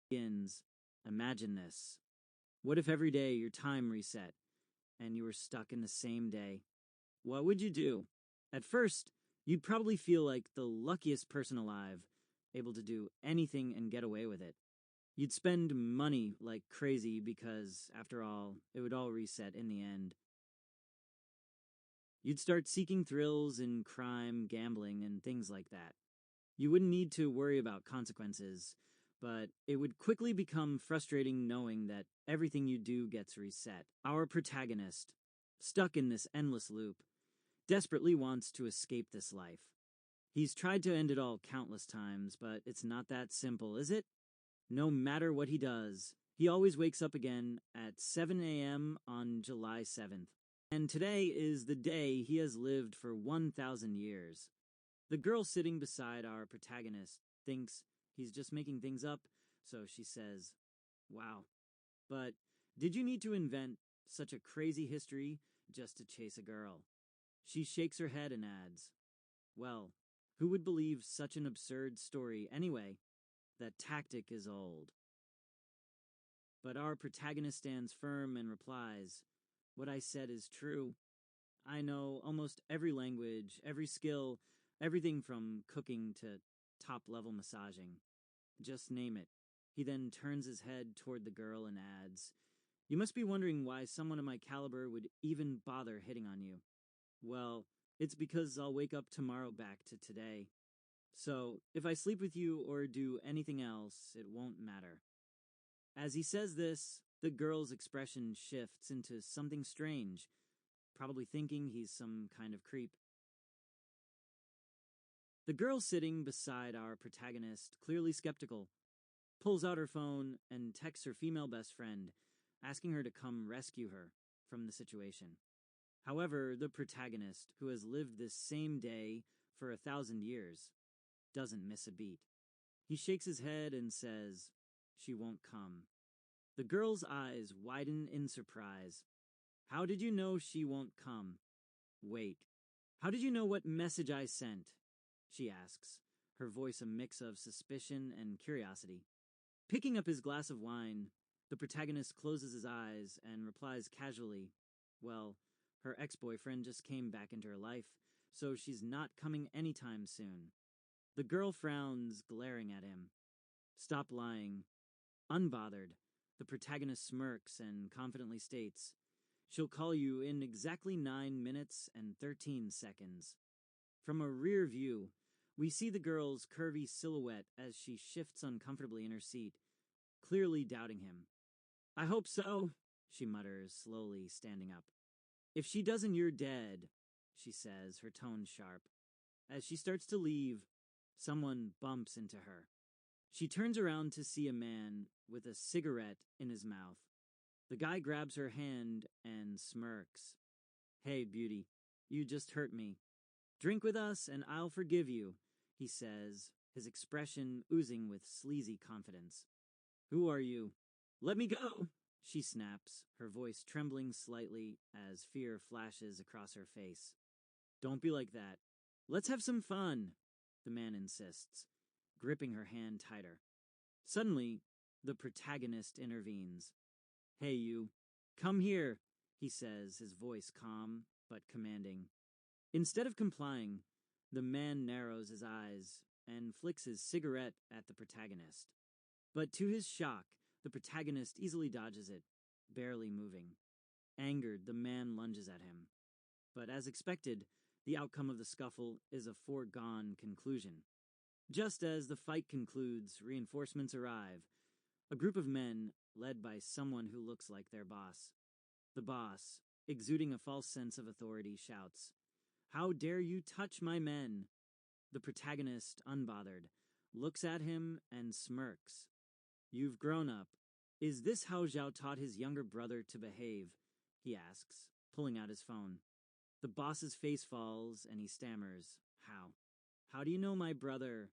Begins. Imagine this. What if every day your time reset and you were stuck in the same day? What would you do? At first, you'd probably feel like the luckiest person alive, able to do anything and get away with it. You'd spend money like crazy because, after all, it would all reset in the end. You'd start seeking thrills in crime, gambling, and things like that. You wouldn't need to worry about consequences, but it would quickly become frustrating knowing that everything you do gets reset. Our protagonist, stuck in this endless loop, desperately wants to escape this life. He's tried to end it all countless times, but it's not that simple, is it? No matter what he does, he always wakes up again at 7 a.m. on July 7th. And today is the day he has lived for 1,000 years. The girl sitting beside our protagonist thinks he's just making things up, so she says, "Wow. But did you need to invent such a crazy history just to chase a girl?" She shakes her head and adds, "Well, who would believe such an absurd story anyway? That tactic is old." But our protagonist stands firm and replies, "What I said is true. I know almost every language, every skill, everything from cooking to top-level massaging. Just name it." He then turns his head toward the girl and adds, "You must be wondering why someone of my caliber would even bother hitting on you. Well, it's because I'll wake up tomorrow back to today. So, if I sleep with you or do anything else, it won't matter." As he says this, the girl's expression shifts into something strange, probably thinking he's some kind of creep. The girl sitting beside our protagonist, clearly skeptical, pulls out her phone and texts her female best friend, asking her to come rescue her from the situation. However, the protagonist, who has lived this same day for 1,000 years, doesn't miss a beat. He shakes his head and says, "She won't come." The girl's eyes widen in surprise. "How did you know she won't come?" "Wait, how did you know what message I sent?" she asks, her voice a mix of suspicion and curiosity. Picking up his glass of wine, the protagonist closes his eyes and replies casually, "Well, her ex-boyfriend just came back into her life, so she's not coming anytime soon." The girl frowns, glaring at him. "Stop lying." Unbothered, the protagonist smirks and confidently states, "She'll call you in exactly 9 minutes and 13 seconds. From a rear view, we see the girl's curvy silhouette as she shifts uncomfortably in her seat, clearly doubting him. "I hope so," she mutters, slowly standing up. "If she doesn't, you're dead," she says, her tone sharp. As she starts to leave, someone bumps into her. She turns around to see a man with a cigarette in his mouth. The guy grabs her hand and smirks. "Hey, beauty, you just hurt me. Drink with us and I'll forgive you," he says, his expression oozing with sleazy confidence. "Who are you?" "Let me go," she snaps, her voice trembling slightly as fear flashes across her face. "Don't be like that. Let's have some fun," the man insists, gripping her hand tighter. Suddenly, the protagonist intervenes. "Hey, you. Come here," he says, his voice calm but commanding. Instead of complying, the man narrows his eyes and flicks his cigarette at the protagonist. But to his shock, the protagonist easily dodges it, barely moving. Angered, the man lunges at him. But as expected, the outcome of the scuffle is a foregone conclusion. Just as the fight concludes, reinforcements arrive. A group of men, led by someone who looks like their boss. The boss, exuding a false sense of authority, shouts, "How dare you touch my men?" The protagonist, unbothered, looks at him and smirks. "You've grown up. Is this how Zhao taught his younger brother to behave?" he asks, pulling out his phone. The boss's face falls and he stammers, "How? How do you know my brother?"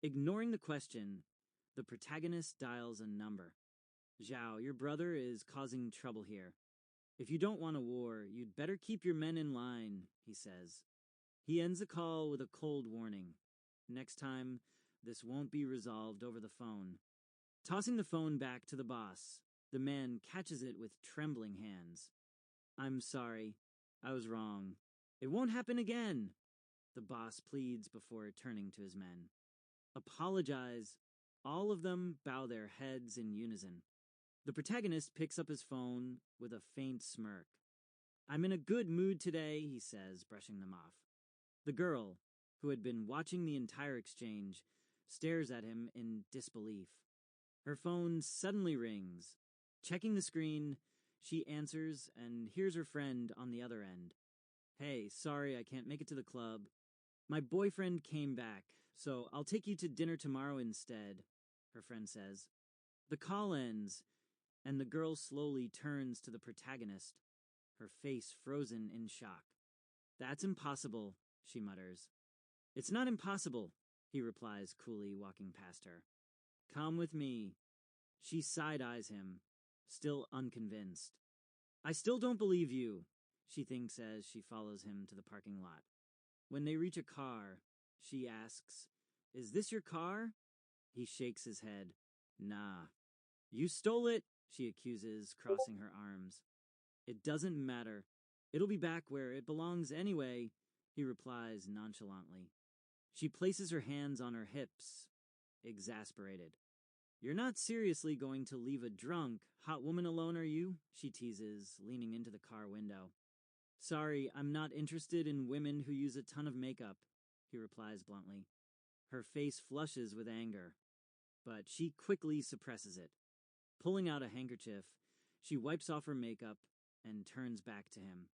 Ignoring the question, the protagonist dials a number. "Zhao, your brother is causing trouble here. If you don't want a war, you'd better keep your men in line," he says. He ends the call with a cold warning. Next time, this won't be resolved over the phone. Tossing the phone back to the boss, the man catches it with trembling hands. I'm sorry. I was wrong. It won't happen again, the boss pleads before turning to his men. Apologize. All of them bow their heads in unison. The protagonist picks up his phone with a faint smirk. I'm in a good mood today, he says, brushing them off. The girl, who had been watching the entire exchange, stares at him in disbelief. Her phone suddenly rings. Checking the screen, she answers and hears her friend on the other end. Hey, sorry I can't make it to the club. My boyfriend came back, so I'll take you to dinner tomorrow instead, her friend says. The call ends, and the girl slowly turns to the protagonist, her face frozen in shock. That's impossible, she mutters. It's not impossible, he replies coolly, walking past her. Come with me. She side-eyes him, still unconvinced. I still don't believe you, she thinks as she follows him to the parking lot. When they reach a car, she asks, Is this your car? He shakes his head. Nah. You stole it, she accuses, crossing her arms. It doesn't matter. It'll be back where it belongs anyway, he replies nonchalantly. She places her hands on her hips, exasperated. You're not seriously going to leave a drunk, hot woman alone, are you? She teases, leaning into the car window. Sorry, I'm not interested in women who use a ton of makeup, he replies bluntly. Her face flushes with anger, but she quickly suppresses it. Pulling out a handkerchief, she wipes off her makeup and turns back to him.